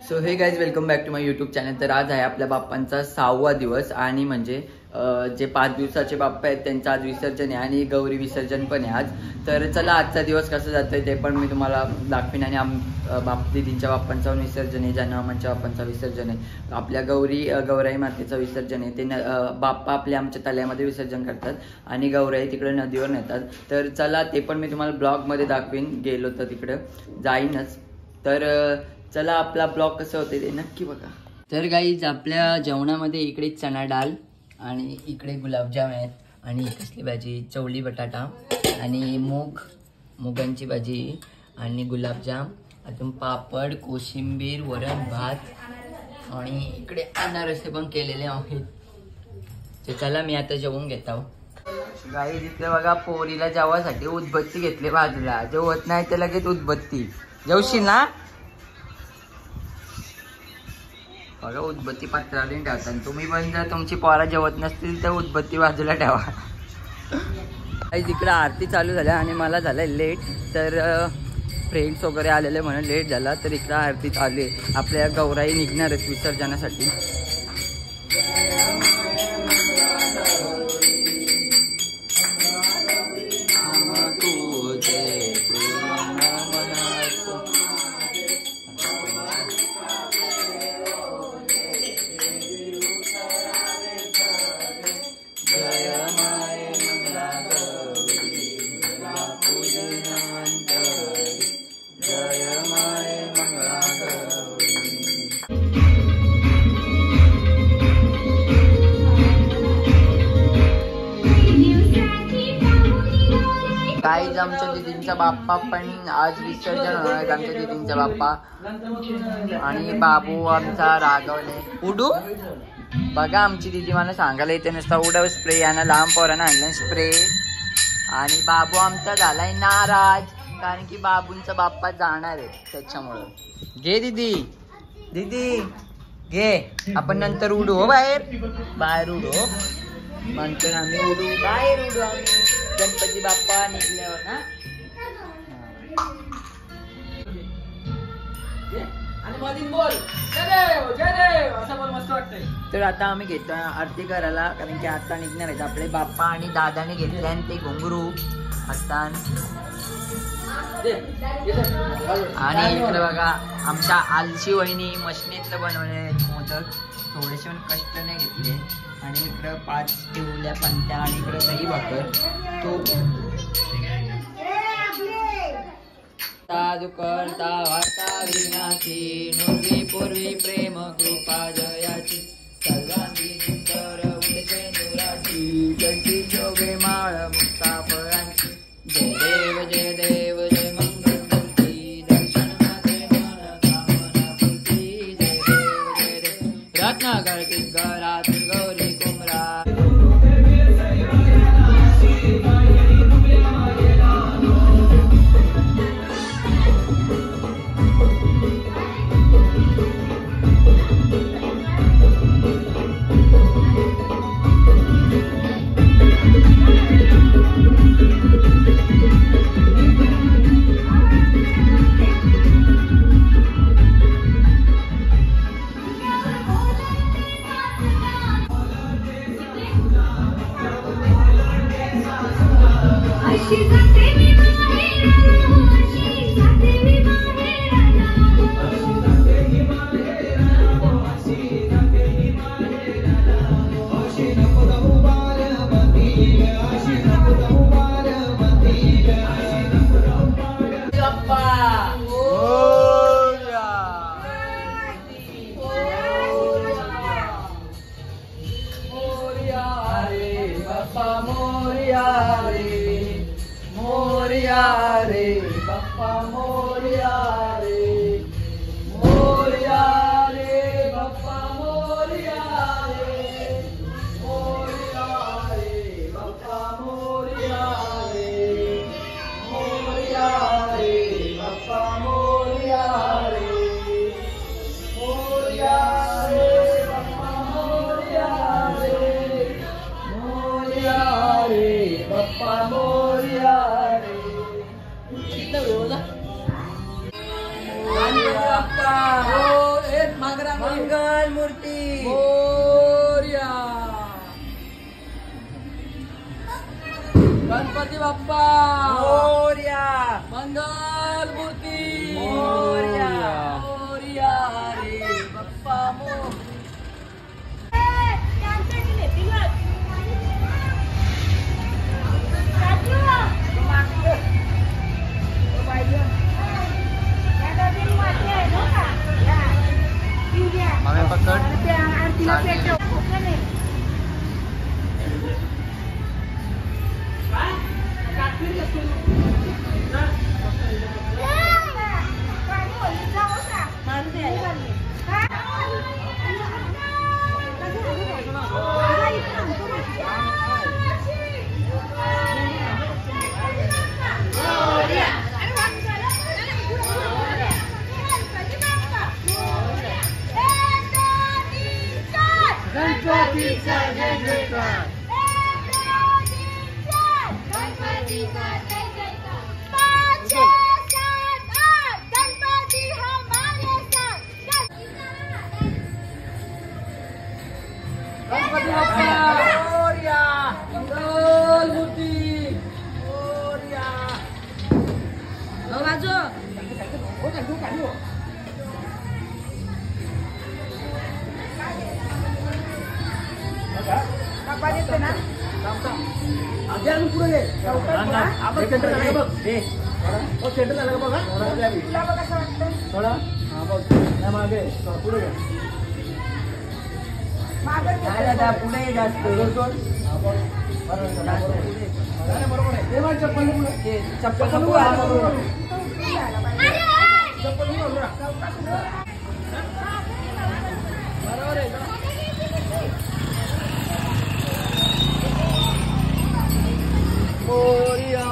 So hey guys welcome back to my YouTube channel. तर आज आहे आपल्या बाप्पांचा 6वा दिवस आणि म्हणजे जे 5 दिवसाचे बाप्पा आहेत त्यांचं आज विसर्जन आहे आणि गौरी विसर्जन पण आहे आज। तर चला आजचा दिवस कसं जातोय ते पण मी तुम्हाला दाखवीन आणि दीदींच्या बाप्पांचं विसर्जन आहे, जानमांच्या बाप्पांचं विसर्जन आहे, आपल्या गौराई मातेचं विसर्जन आहे। ते बाप्पा आपल्या आमच्या तल्यामध्ये विसर्जन करतात आणि गौराई तिकडे नदीवर नेतात। तर चला ते पण मी तुम्हाला ब्लॉगमध्ये दाखवीन, गेलो तर तिकडं जाईनच। तर चला आपला ब्लॉग कसं होते ते नक्की बघा। तर गाईज आपल्या जेवणामध्ये इकडे चणा डाळ आणि इकडे गुलाबजाम आहेत आणि कसली भाजी चवली बटाटा आणि मुगांची भाजी आणि गुलाबजाम, अजून पापड, कोशिंबीर, वरण भात आणि इकडे अनारसे पण केलेले आहेत। तर चला मी आता जेवून घेत आहो। गाईज इकडे बघा पोरीला जेवासाठी उदबत्ती घेतली बाजूला, जेवत नाही ते लगेच उदबत्ती। जेवशील ना? बघा उदबत्ती पात्रावली ठेवतात। तुम्ही पण जर तुमची पोरा जेवत नसतील तर उदबत्ती बाजूला ठेवा। इकडे आरती चालू झाल्या आणि मला झालंय लेट, तर फ्रेंड्स वगैरे आलेले म्हणून लेट झाला। तर इकडे आरती चालू आहे, आपल्या गौराई निघणारच विसर्जनासाठी। गाईज आमच्या दीदींचा बाप्पा पण आज विसर्जन होणार आहे, आमच्या दीदींचा बाप्पा आणि बाबू आमचा रागवले उडू। बघा आमची दीदी मला सांगायला येते नुसता उडव स्प्रे, यांना लांब पोरांना आणलं स्प्रे। आणि बाबू आमचा झालाय नाराज कारण की बाबूंचा बाप्पा जाणार आहे त्याच्यामुळं। घे दीदी, दीदी घे, आपण नंतर उडू हो, बाहेर उडू हो, नंतर आम्ही उडू, बाहेर उडू आम्ही गणपती बाप्पा निघल्यावर ना। तर आता आम्ही घेतो आरती करायला कारण की आता निघणार आहेत आपले बाप्पा आणि दादाने घेतले आणि ते घुंगरू आता। आणि इकडे बघा आमच्या आलशी वहिनी मशनीतलं बनवले मोदक, थोडेसे पण कष्ट नाही घेतले। आणि इकडं 5 ठेवल्या पंत्या आणि इकडं दही भाकर तो करता वार्ता विघ्नाची नुर्वी पूर्वी प्रेम कृपा जयाची सर्वांगी सुंदर उडते नुराची जळती जोगे माळ मुक्ता फळांची जय देव जय मंगल मूर्ती दर्शन मध्ये मन कामना पूर्ती जय देव रत्नाकर घरात गौरी कुमरा। मंगल मूर्ती मोरया. गणपती बाप्पा मोरया. मंगल मूर्ती मोरया. मोरया रे बाप्पा मोरया. मामे पकड. गणपतीचा जय जयकार. गणपती बाप्पा मोरया. मंगल मूर्ती मोरया. पुढे जास्त चप्पल मोरया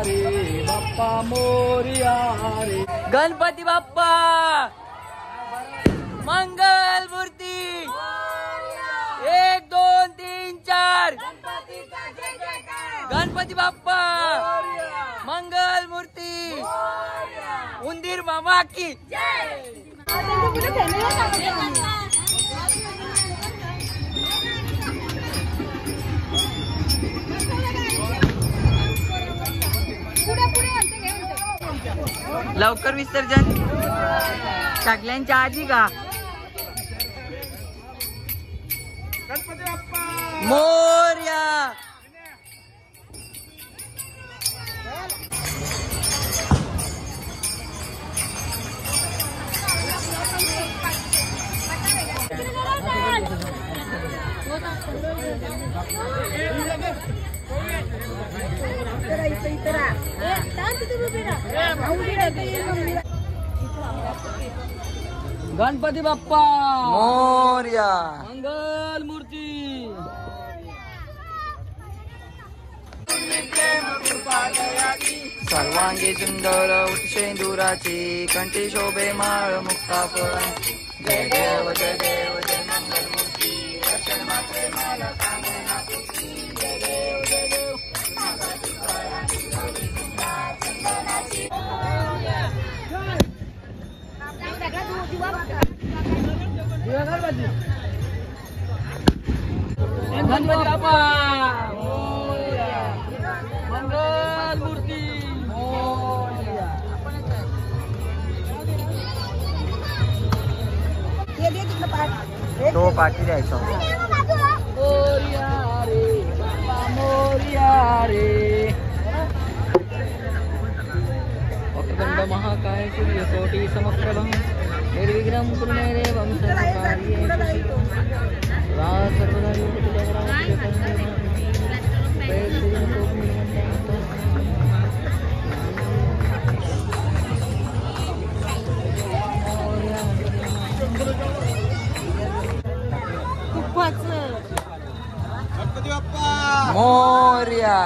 रे बाप्पा मोरया रे. गणपती बाप्पा मंगल मूर्ती 1 2 3 4. गणपती बाप्पा मंगल मूर्ती. उंदीर मामा की लवकर विसर्जन सगळ्यांच्या आधी का. मोरया. गणपती बाप्पा मोरया. मंगल मूर्ती. सर्वांगी सुंदर उत्सेंदुराची कंठी शोभे माळ मुक्ताफळ. जय देव जय देव जय मंगल मूर्ती. दर्शन मात्रे मला कामना तुझी. जय देव जय देव. गणपती बाप्पा मंगल मूर्ती मोरया. तो पाठी द्यायचा. मोरया रे बाप्पा मोरया रे. वक्रतुंड महाकाय सूर्यकोटि समप्रभं निर्विघ्नं कुरु मे देवं सर्वकार्येषु सर्वदा मोरया.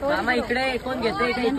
मामा इकडे कोण घेते इकडे